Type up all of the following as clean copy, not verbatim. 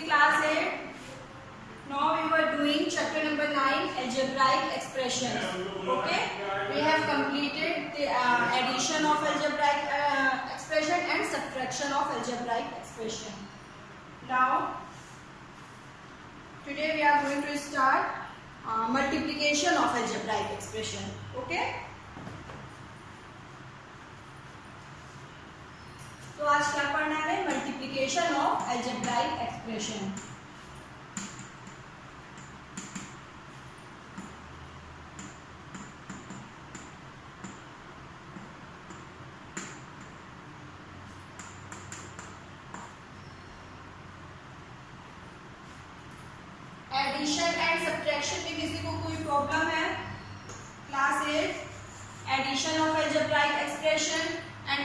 class 8. Now we were doing chapter number 9, algebraic expressions. Okay, we have completed the addition of algebraic expression and subtraction of algebraic expression. Now today we are going to start multiplication of algebraic expression. Okay, तो आज क्या पढ़ना है? Multiplication of algebraic expression. Addition and subtraction में किसी को कोई problem है? Class 8 addition of algebraic expression and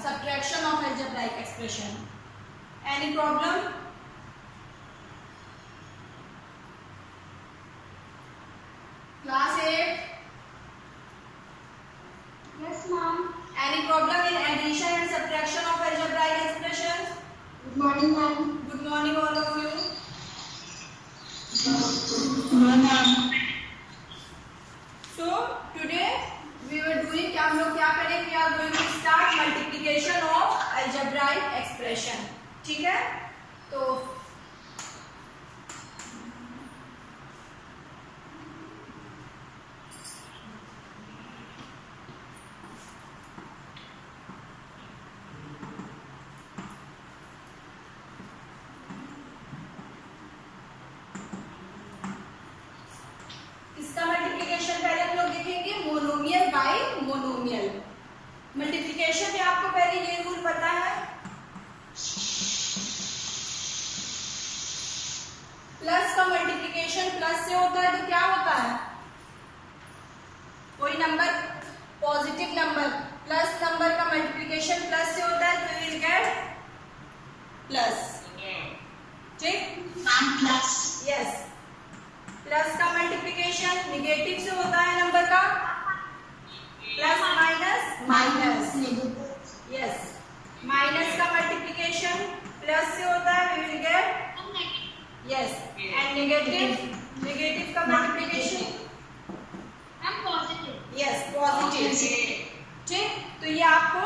subtraction of algebraic expression. Any problem? Class 8? Yes, ma'am. Any problem in addition and subtraction of algebraic expressions? Good morning, ma'am. Good morning, all of you. Good morning, ma'am. So today we were doing क्या हम लोग क्या करेंगे? We are going to start multiplication of algebraic expression. ठीक है? तो इसका multiplication पहले हम लोग देखेंगे मोनोमियल बाय मोनोमियल. मल्टीप्लिकेशन में आपको पहले ये रूल पता है, प्लस का मल्टीप्लिकेशन प्लस से होता है तो क्या होता है? कोई number positive number plus number का मल्टीप्लिकेशन प्लस से होता है तो विल गेट प्लस. ठीक, Plus. यस. प्लस का मल्टीप्लिकेशन निगेटिव से होता है नंबर का, plus minus minus. Yes, minus का मल्टीप्लिकेशन प्लस से होता है we will get yes. And negative का मल्टीप्लिकेशन यस पॉजिटिव. ठीक, तो ये आपको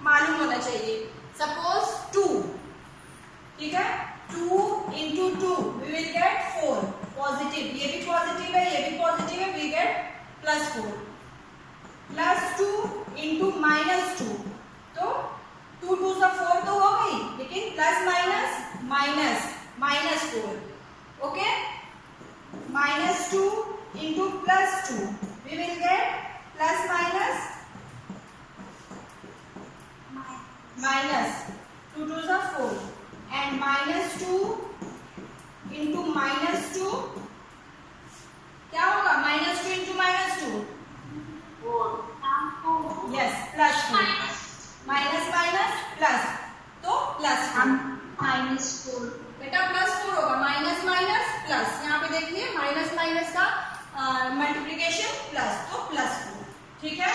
मालूम होना चाहिए. सपोज 2, ठीक है, 2 into 2 we will get 4 positive. ये भी पॉजिटिव है, ये भी पॉजिटिव है, we get plus 4. Plus 2 into minus 2, तो 2 2 से 4 तो हो गई, लेकिन plus minus minus minus 4. Okay, minus 2 into plus 2 we will get plus minus minus 2 2 से 4 and minus 2 into minus 2 क्या होगा? minus 2 into minus 2 yes plus 2. minus minus plus तो plus 4. -4. बेटा plus 4 होगा. minus minus plus, यहाँ पे देखिए minus minus का मल्टीप्लिकेशन प्लस, तो plus 4. ठीक है,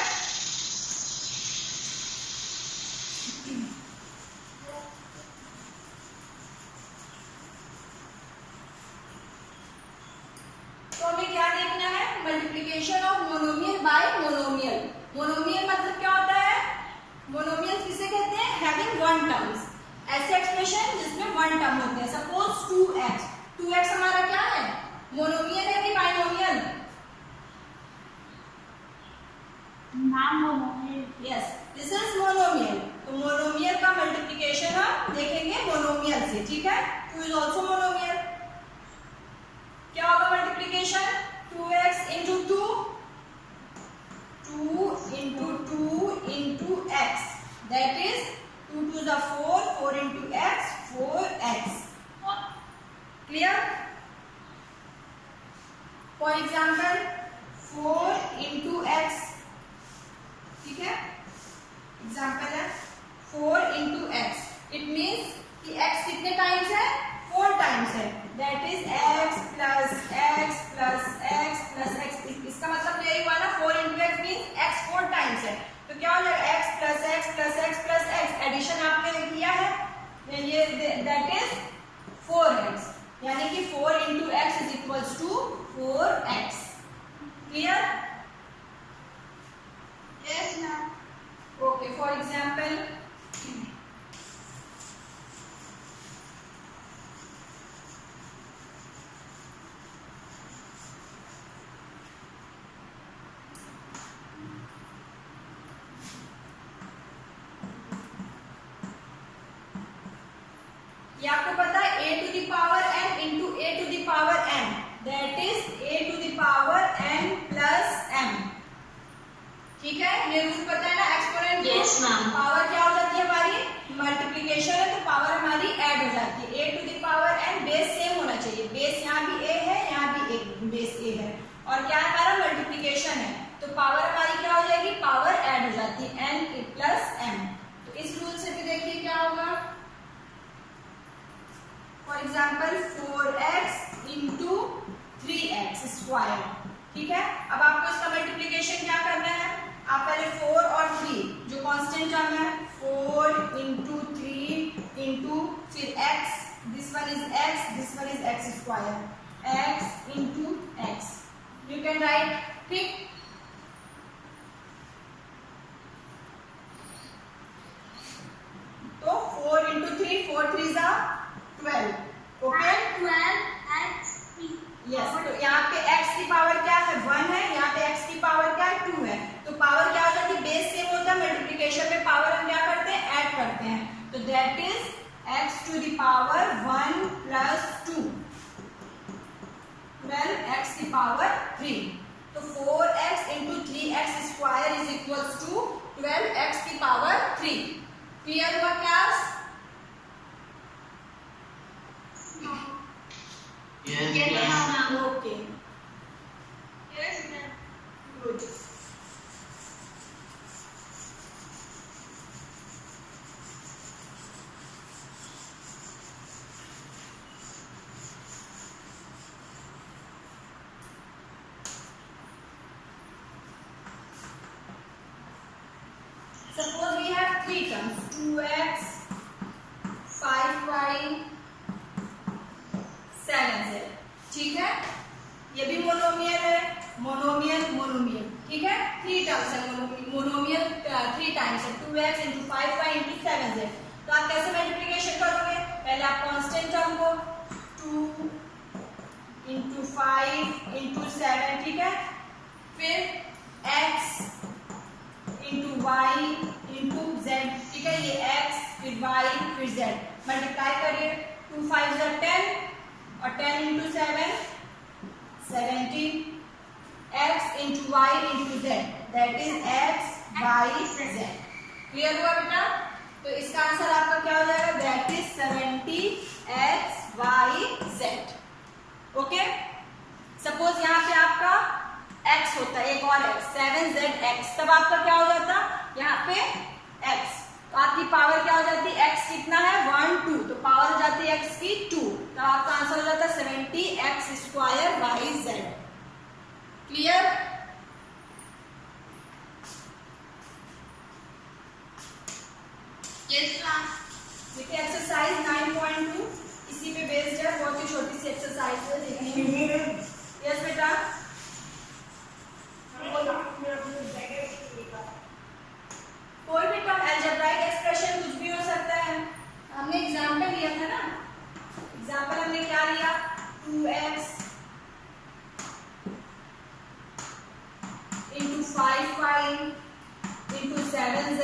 तो हमें क्या देखना है? Multiplication of monomial bye monomial. Monomial मतलब क्या होता है? मोनोमियल किसे कहते हैं? Having one terms. ऐसे एक्सप्रेशन जिसमें वन टर्म होते हैं. Suppose 2x. 2x हमारा क्या है? मोनोमियल है कि binomial? Yes, this is monomial. तो मोनोमियल का मल्टीप्लिकेशन हम देखेंगे मोनोमियल से. ठीक है, 2 इज ऑल्सो मोनोमियल. क्या होगा multiplication? 2x into 2 2 into 2 into x, that is 2 to the 4 4 into x 4x. Clear? For example 4 into x, ठीक है, एग्जाम्पल है 4 into x. इट मीन्स कि x कितने टाइम्स है? 4 टाइम्स है. That is x plus x plus x plus x. इसका मतलब यही हुआ ना, 4 into x means x 4 times है. तो क्या हो जाएगा? x plus x plus x plus x. Addition आपने किया है, ये दैट इज 4 है. कि 4 into x is equals to 4x। Clear? Yes, ma'am. Okay, for example ये आपको पता है a to the power n into a to the power n, that is a to the power n plus m। ठीक है, ये rule पता है ना एक्सपोनेंट Yes, ma'am. पावर क्या हो जाती है हमारी, मल्टीप्लिकेशन है तो पावर हमारी ऐड हो जाती है। a to the power n base same होना चाहिए, बेस यहाँ भी a है, यहाँ भी a बेस a है, और क्या है हमारा मल्टीप्लिकेशन है तो पावर हमारी क्या हो जाएगी, पावर ऐड हो जाती है n प्लस m। तो इस रूल से भी देखिए क्या होगा, for example 4x into 3x square. ठीक है, अब आपको इसका मल्टीप्लिकेशन क्या करना है, आप पहले 4 और 3 जो कांस्टेंट टर्म है 4 इंटू 3 इंटू फिर x, this one is x, this one is x square, x into x you can write. ठीक, तो 4 इंटू 3, 4 3 जा 12। Okay, 12x. यस, तो यहाँ पे x की पावर क्या है, 1 है, यहाँ पे x की पावर क्या है, 2 है, तो पावर क्या हो जाती है, बेस सेम होता है, मल्टीप्लिकेशन में पावर हम क्या करते हैं, ऐड करते हैं, तो that is x to the power 1 plus 2, 12x की पावर 3, तो 4x into 3x square is equals to 12x की पावर 3। क्लियर हुआ class? Yes, ma'am. Okay, Yes, ma'am. Good. Suppose we have three terms, 2x, 5y, 7z। ठीक है, ये भी monomial है, monomial monomial. ठीक है, 3 टर्म्स है, मोनोमियल 3 टाइम्स है, 2x into 5y into 7z। तो आप कैसे मल्टीप्लिकेशन करोगे, पहले आप कांस्टेंट टर्म को 2 इंटू 5 इंटू 7, ठीक है, फिर x into y into z. ठीक है, ये x फिर y फिर z मल्टीप्लाई करिए, 2 5 10 और 10 into 7 17, x into y into z, that is x y z। Clear हुआ बेटा? तो इसका आंसर आपका क्या हो जाएगा, that is 70 x y z। Okay, suppose यहाँ पे आपका x होता है, एक और x 7zx, तब आपका क्या हो जाता, यहाँ पे x, तो आपकी पावर क्या हो जाती है, x कितना है 1 2, तो पावर हो जाती है x की 2, तो आपका आंसर हो जाता है 70x square y z। Clear? Yes, ma'am. देखिए एक्सरसाइज 9.2 इसी पे बेस्ड है, बहुत ही छोटी सी एक्सरसाइज है, देखने में। यस बेटा, कोई भी टर्म अलजेब्राइक एक्सप्रेशन कुछ भी हो सकता है। हमने एग्जांपल लिया था ना, एग्जांपल हमने क्या लिया, 2x into 5y into 7z।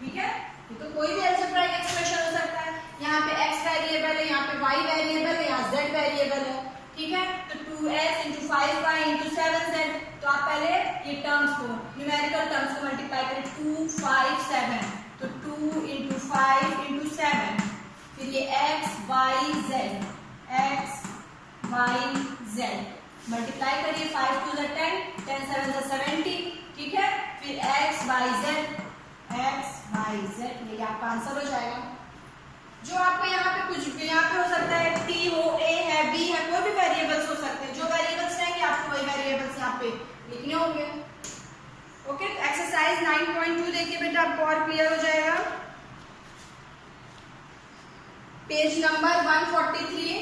ठीक है, ये तो कोई भी अलजेब्राइक एक्सप्रेशन हो सकता है। यहाँ पे x वेरिएबल है, यहाँ पे y वेरिएबल है, यहाँ z वेरिएबल है। ठीक है, तो 2x into 5y into 7z, तो आप पहले ये टर्म्स को, न्यूमेरिकल टर्म्स को मल्टीप्लाई करें, 2 5 7, तो 2 इंटू 5 इंटू 7, फिर ये x y z मल्टीप्लाई करिए, 5 2 10, 10 7 70। ठीक है, फिर x y z, ये आपका आंसर हो जाएगा। जो आपको यहाँ पे कुछ भी, यहाँ पे हो सकता है t हो, a है, b है, कोई भी वेरिएबल्स हो सकते हैं, जो वेरिएबल्स रहेंगे आपको वही वेरिएबल्स यहाँ पे लिखने होंगे। ओके, एक्सरसाइज 9.2 देखिए बेटा, आपको और क्लियर हो जाएगा। पेज नंबर 143,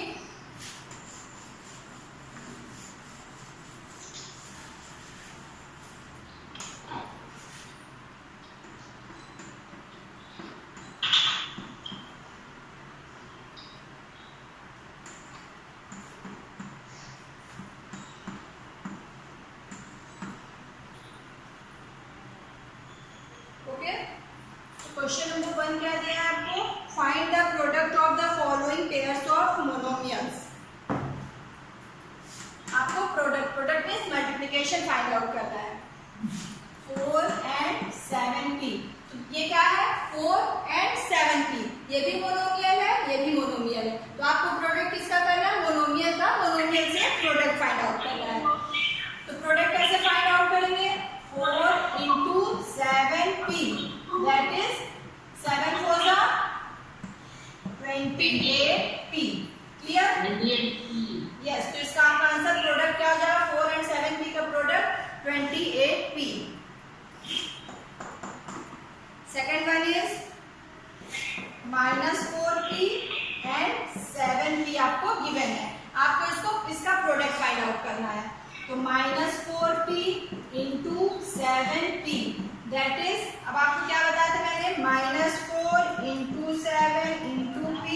क्वेश्चन नंबर 1 क्या दिया है आपको? Find the product of the following pairs of monomials. आपको product means multiplication find out करना है। 4 and 7p, तो ये क्या है? 4 and 7p, ये भी मोनोमियल है, ये भी मोनोमियल है, तो आपको प्रोडक्ट किसका करना है? मोनोमियल का। मोनोमियल से प्रोडक्ट फाइंड आउट करना है। तो प्रोडक्ट कैसे फाइंड आउट करेंगे? 4 into 7p, that is 7 4 जा 28p। क्लियर? यस, तो इसका आपका आंसर प्रोडक्ट क्या हो जाएगा? 4 and 7p का product 28p। Second one is -4p and 7p आपको गिवन है। आपको इसका प्रोडक्ट फाइंड आउट करना है। तो -4p into 7p, that is, अब आपको क्या बताया था मैंने? -4 into 7 into p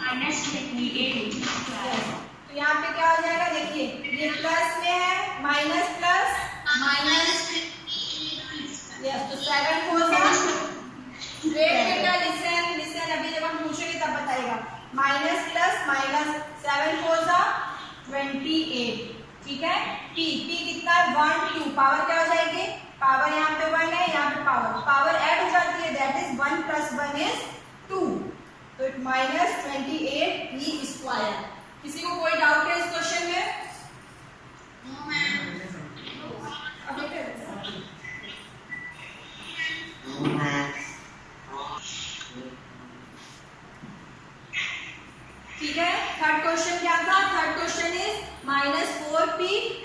-28। तो यहाँ पे क्या हो जाएगा? देखिए ये प्लस में है, माइनस प्लस माइनस, यस, तो 7 4 वेट बेटा, लिसन, अभी जब हम पूछेंगे तब बताएगा। माइनस प्लस माइनस, 7 4 जा 28, ठीक है। p कितना है? 1 2, पावर क्या हो जाएगी? पावर यहाँ पे 1 है, यहाँ पे पावर ऐड हो जाती है, दैट इज 1 + 1 is 2, तो -28p²। किसी को कोई डाउट है इस क्वेश्चन में? ठीक है। थर्ड क्वेश्चन क्या था? Third question is -4p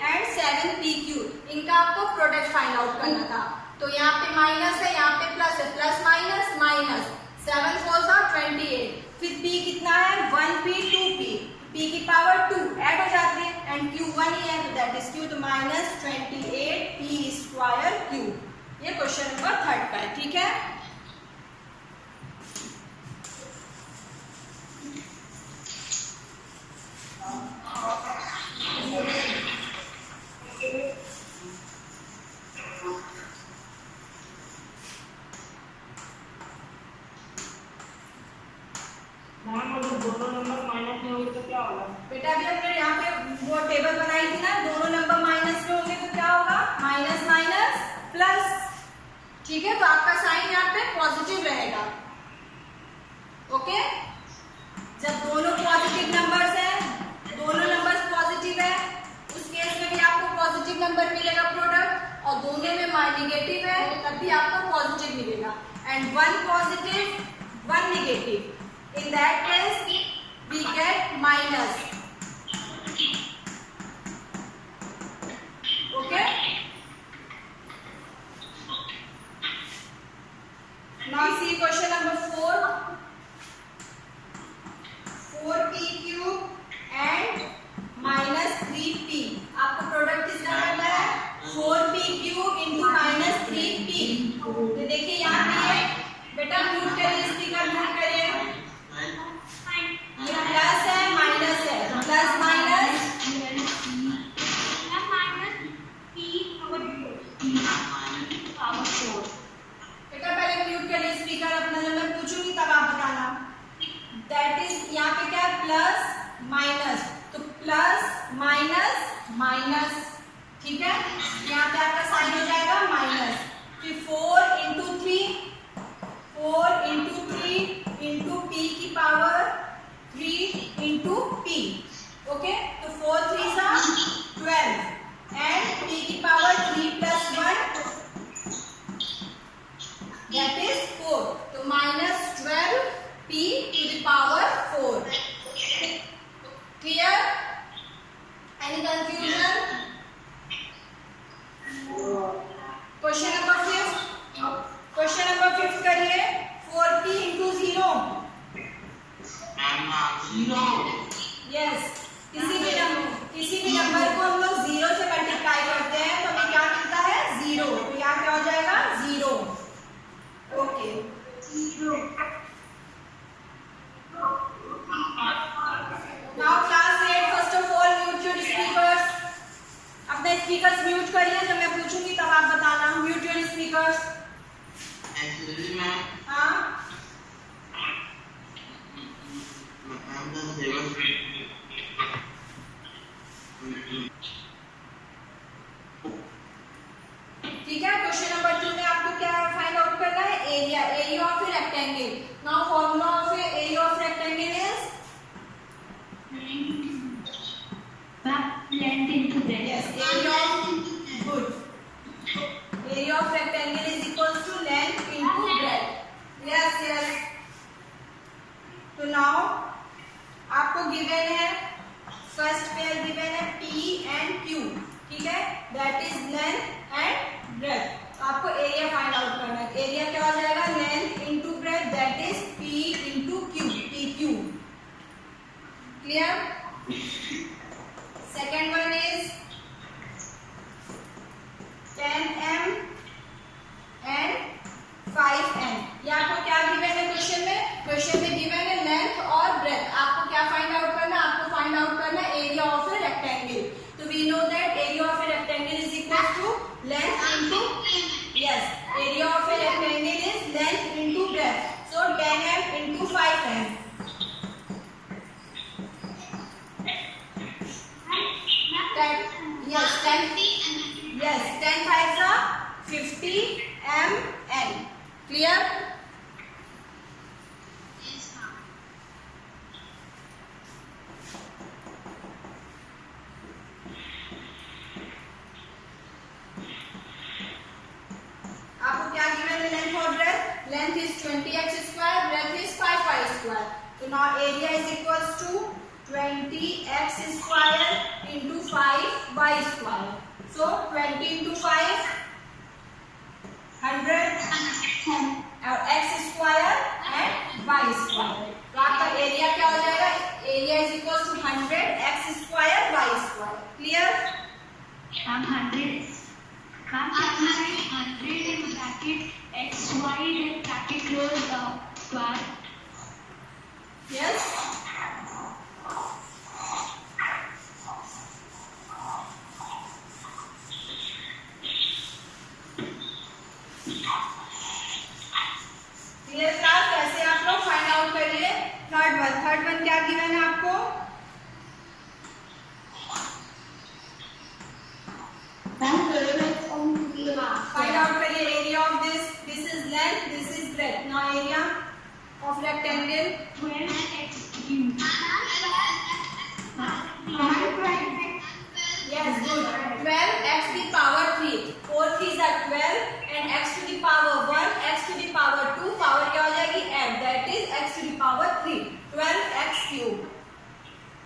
and 7p³, इनका आपको प्रोडक्ट फाइंड आउट करना था। तो यहाँ पे माइनस है, यहाँ पे प्लस है, प्लस माइनस माइनस, 7 4 जा 28, फिर p कितना है? 1p 2p, p की पावर 2 ऐड हो जाती है, एंड q 1 ही है, तो दैट इज q, तो -28p²q। ये क्वेश्चन नंबर थर्ड का है, ठीक है। दोनों नंबर माइनस में होंगे तो क्या होगा? बेटा अभी हमने यहाँ पे वो टेबल बनाई थी ना, दोनों नंबर माइनस में होंगे तो क्या होगा? माइनस माइनस प्लस, ठीक है। तो आपका साइन यहाँ पे पॉजिटिव रहेगा, ओके। जब दोनों पॉजिटिव नंबर्स हैं, दोनों नंबर्स पॉजिटिव है, उस केस में भी आपको पॉजिटिव नंबर मिलेगा प्रोडक्ट, और दोनों में निगेटिव है तब भी आपको पॉजिटिव मिलेगा, and 1 positive 1 negative, in that case we get minus, okay। now see question number 4, 4p³ and -3p, आपको प्रोडक्ट किसका करना है? 4p³ into -3p। तो देखिए यहाँ पे बेटा म्यूट करिए, स्पीकर म्यूट करिए। ये प्लस है, माइनस है, प्लस माइनस बेटा पहले म्यूट करिए स्पीकर अपना, जब मैं पूछूंगी तब आप बताना। दैट इज, यहाँ पे क्या है? प्लस माइनस, तो प्लस माइनस माइनस, ठीक है। यहाँ पे आपका साइन हो जाएगा माइनस, फिर 4 into 3 into p की पावर 3 into p, ओके। तो 4 3 जा 12, एंड p की पावर 3 + 1, दैट इज 4, तो -12p⁴। Clear? Any confusion? Question number 5 करिए। 4p into 0, यस, किसी भी नंबर को हम लोग 0 से मल्टीप्लाई करते हैं तो हमें क्या मिलता है? 0, तो यहाँ क्या हो जाएगा? 0, okay. Now class 8, first of all mute your speakers. अपने स्पीकर्स म्यूट करिए, जब मैं पूछूंगी तब आप बताना। Mute your speakers. हाँ तो नाउ आपको गिवन है, फर्स्ट पेयर गिवन है P एंड Q, ठीक है, that is length and breadth. तो आपको एरिया फाइंड आउट करना है। एरिया क्या हो जाएगा, length into breath, that is P into Q, PQ। Clear? Second one is 10m and 5m। ये आपको क्या गिवन है क्वेश्चन में? क्वेश्चन में गिवन है लेंथ और ब्रेथ। आपको क्या फाइंड आउट करना है? आपको फाइंड आउट करना है एरिया ऑफ ए रेक्टेंगल। तो we know that area of a rectangle is equal to length into, yes, area of a rectangle is length into breadth. So 10m into 5m। Yes, 10 5s are 50 ml. Clear? Yes, ma'am. आपको क्या given है length और breadth? Length is 20x square, breadth is 5y square. So now area is equals to 20x square into 5y square. So 20 into 5, 100, और x square and y square. तो आपका area क्या हो जाएगा? Area is equals to 100 x square y square. Clear? Ma'am, 100 in bracket x y then bracket close square. Yes. Clear class? कैसे आप लोग find out करिए? थर्ड वन क्या गिवन है आपको? फाइंड आउट करिए area of this is length, this is breadth. Now area of rectangle 12x cube. yes good 12x to the power 3, 4 3s are 12 and x to the power 1, x to the power 2, power क्या हो जाएगी m, that is x to the power 3, 12x cube.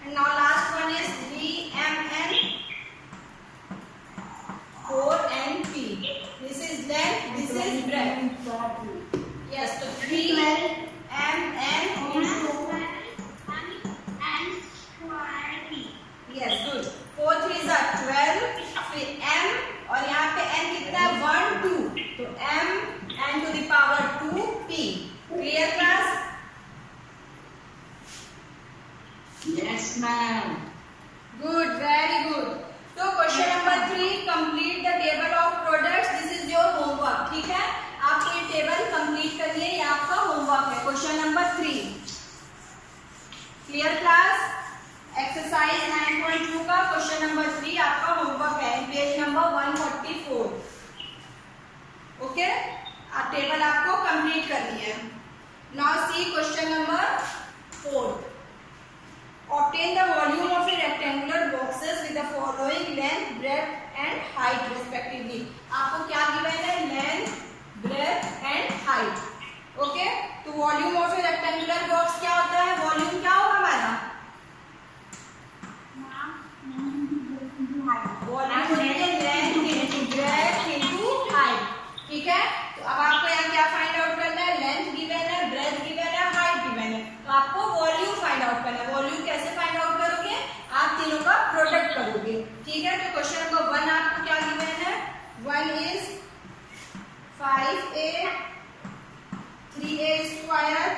And now last one is 3mn 4np. This is length, this is breadth. Yes, so 3mn yes good 4 3s are 12, फिर m और यहाँ पे n कितना है 1 2, तो m n to the power 2 p. Clear class? Yes, ma'am. Good, very good. तो question number 3, complete the table of products. This is your homework, ठीक है? आप ये टेबल कंप्लीट करिए, ये आपका होमवर्क है, question number 3. Clear class? Exercise 9.2 का क्वेश्चन नंबर 3 आपका होमवर्क है, पेज नंबर 144. ओके, टेबल आपको कंप्लीट करनी है. Now see question number 4. Obtain the volume of a rectangular boxes with the following length, breadth and height respectively. आपको क्या given है? Length, breadth and height. Okay, तो volume of a rectangular box क्या होता है? Volume क्या होगा हमारा? Volume length into breadth into height, ठीक है? तो अब आपको यहाँ क्या फाइंड आउट करना है? लेंथ गिवन है, ब्रेड्थ गिवन है, हाइट गिवन है, तो आपको वॉल्यूम फाइंड आउट करना है. वॉल्यूम कैसे फाइंड आउट करोगे? आप तीनों का प्रोडक्ट करोगे, ठीक है? तो क्वेश्चन नंबर 1 आपको क्या गिवन है? 1 is 5a 3a square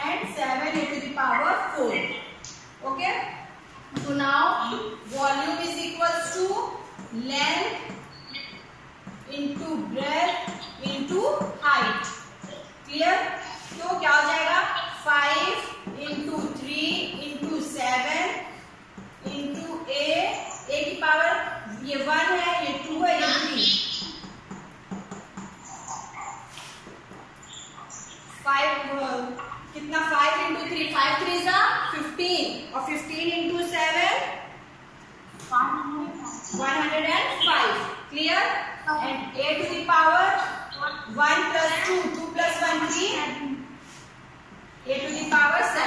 and 7a to the power 4. Okay, so now volume is equals to length into breadth into height. Clear? तो क्या हो जाएगा? 5 into 3 into 7 into a की पावर ये 1 है, ये 2 है, ये 3. 5 कितना? 5 into 3, 5 3s are 15 और 15 into 7 105. Clear? And a to the power 1 plus 2, 2 plus 1 3, a to the power 7.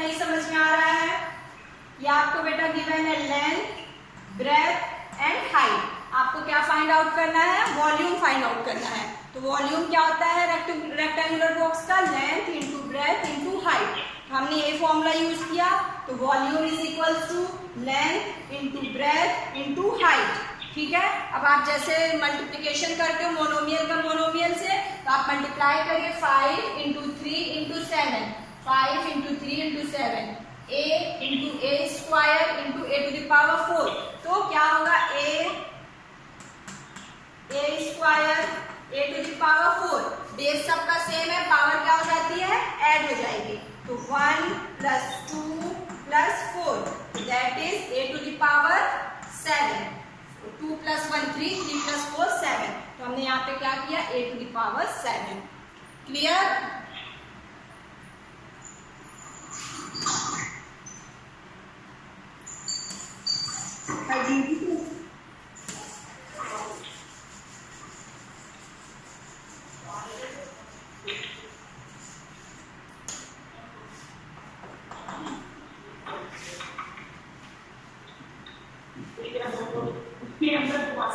नहीं समझ में आ रहा है? ये आपको बेटा गिवन है लेंथ, ब्रेथ एंड हाइट। आपको क्या फाइंड आउट करना है? वॉल्यूम फाइंड आउट करना है। तो वॉल्यूम क्या होता है रेक्टेंगुलर बॉक्स का? Length into breadth into height. हमने ये फॉर्मूला यूज किया, तो volume is equal to length into breadth into height. ठीक है, अब आप जैसे मल्टीप्लीकेशन करते हो मोनोमियल का मोनोमियल से, तो आप मल्टीप्लाई करिए 5 into 3 into 7, 5 into 3 into 7, a into a square into a to the power 4। तो क्या होगा? a square a to the power 4। Base सबका सेम है, पावर क्या हो जाती है? ऐड हो जाएगी। तो 1 plus 2 plus 4, that is a to the power 7। 2 plus 1 3, 3 plus 4 7। तो हमने यहाँ पे क्या किया? A to the power 7। Clear?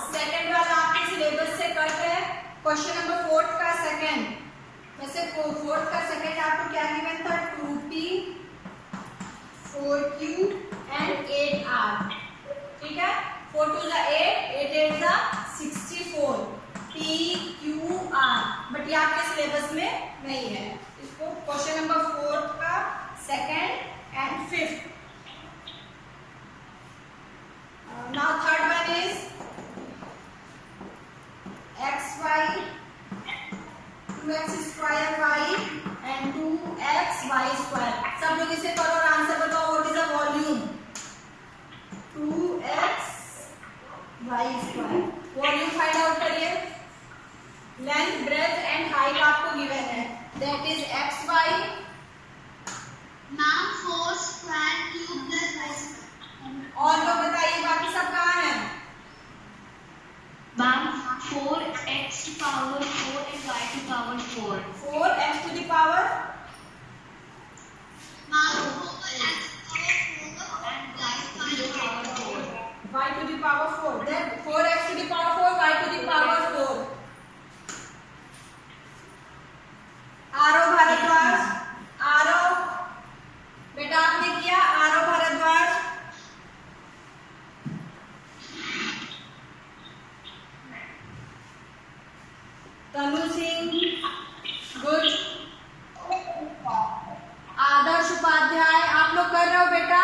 Second वाला आपके सिलेबस से कट है। क्वेश्चन नंबर 4 का सेकंड, वैसे 4 का सेकंड आपको क्या गिवन था? 2p 4q and 8r। ठीक है, 4 2 जा 8, 8 8 जा 64, pqr। बट ये आपके सिलेबस में नहीं है। इसको क्वेश्चन नंबर 4 का second and fifth. Now third one is xy 2x square y and 2xy square। सब लोग इसे करो और आंसर बताओ। What is the volume? 2xy square। Volume find out करिए। लेंथ, ब्रेथ एंड हाइट आपको गिवन है, that is xy। Ma'am, 4 square cube plus y square। और लोग बताइए बाकी सब कहाँ हैं? Ma'am, 4x to power 4 and y to power 4. 4x to the power Ma'am, 4x to the power 4 and y to the power 4। y to the power 4, then 4x to the power 4, y to the power 4। Aarav Bhardwaj, Aarav बेटा आपने किया? आरव भारद्वाज, तनु Singh, good. आदर्श उपाध्याय, आप लोग कर रहे हो बेटा?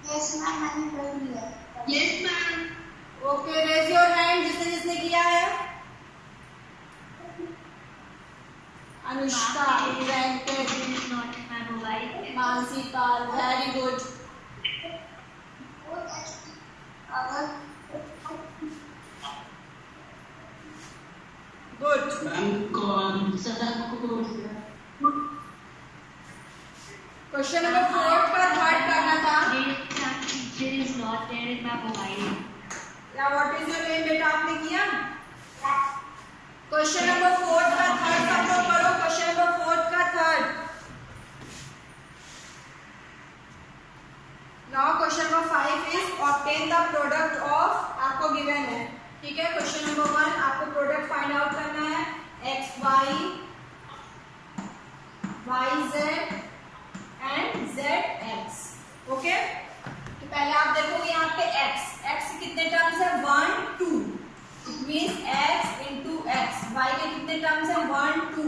Yes, ma'am, मैंने कर लिया। Yes, ma'am। Okay, raise your hand जिसने जिसने किया है। Anushka, Venkat, It is not in my mobile. Mansi Pal, very good. 4x power good. Question number 4 पर थर्ड करना था। Teacher is not there in my mobile. या व्हाट इज योर नेम बेटा आपने किया? क्वेश्चन नंबर 4 का थर्ड सब लोग करो। क्वेश्चन नंबर 4 का third. Now question number 5 is obtain the product of, आपको गिवन है। ठीक है, क्वेश्चन नंबर 1 आपको प्रोडक्ट फाइंड आउट करना है xy, yz and zx। Okay, तो पहले आप देखोगे यहाँ पे x कितने टर्म्स है? 1 2, it means x into x। y के कितने टर्म्स है? 1 2,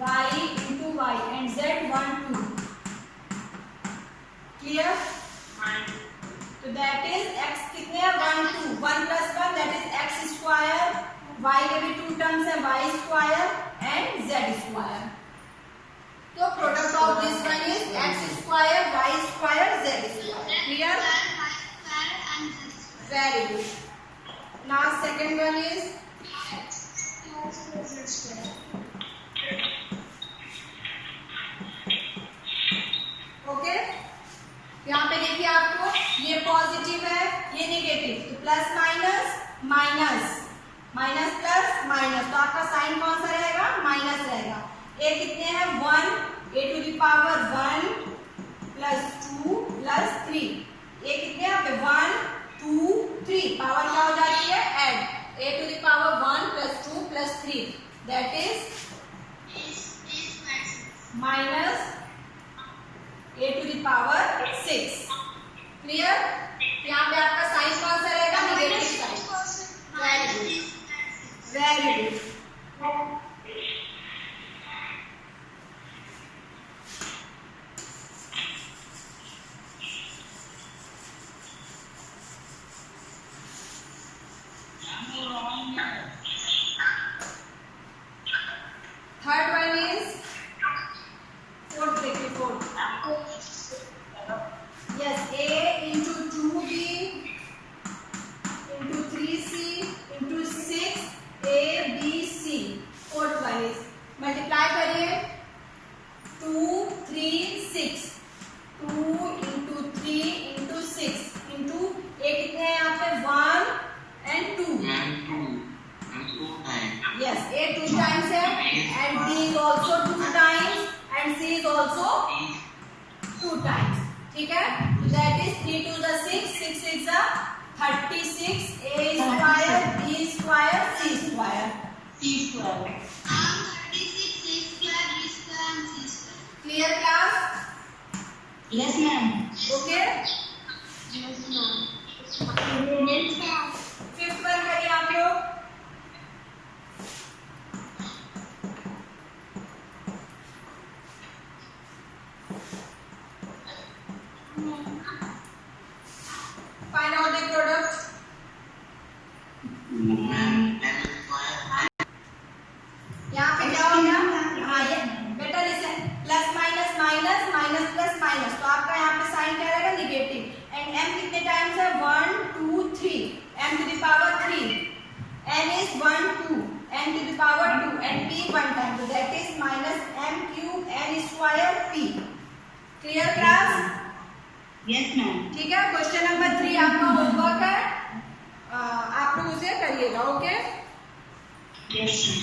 y into y and z 1 2। Clear? तो दैट इज x कितने हैं? 1 2, 1 plus 1 that is x square. y के भी 2 टर्म्स है, y square and z square. तो product of this one is x square, y square, z square. Clear? Very good. Now second one is okay. यहाँ पे देखिए आपको ये positive है, ये नेगेटिव, तो plus minus minus, minus plus minus, तो आपका साइन कौन सा रहेगा? माइनस रहेगा। ए कितने हैं? 1 a to the power 6. Clear? यहाँ पे आपका साइन कौन सा रहेगा? Negative sign. Very good. Third one is fourth. देखिए fourth. Yes, a into 2b into 3c into 6 a b c. Fourth one is multiply करिए. 2 3 6. 2 into 3 into 6 into a कितने हैं यहाँ पे? 1 and 2. Yes, a 2 times है and b is also 2 times and c is also 2 times. ठीक है? That is 3 to the 6, 6 is the 36, a square, b square, c square. Ma'am, 36 a square, b square and c square. Clear class? Yes, ma'am. Okay? Yes, ma'am. Fifth one करिए आप लोग. Find out the product. यहाँ पे क्या होगा? हाँ ये बेटा listen. Plus minus minus minus plus minus. तो आपका यहाँ पे साइन क्या रहेगा? निगेटिव. एंड m कितने टाइम्स है? 1 2 3. m to the power 3. n is 1 2. n to the power 2 and p 1 time. So that is minus m cube n square p. Clear class? Yes, ma'am. ठीक है. Question number 3 आपका homework है. आप लोग उसे करिएगा. ओके? Yes, ma'am.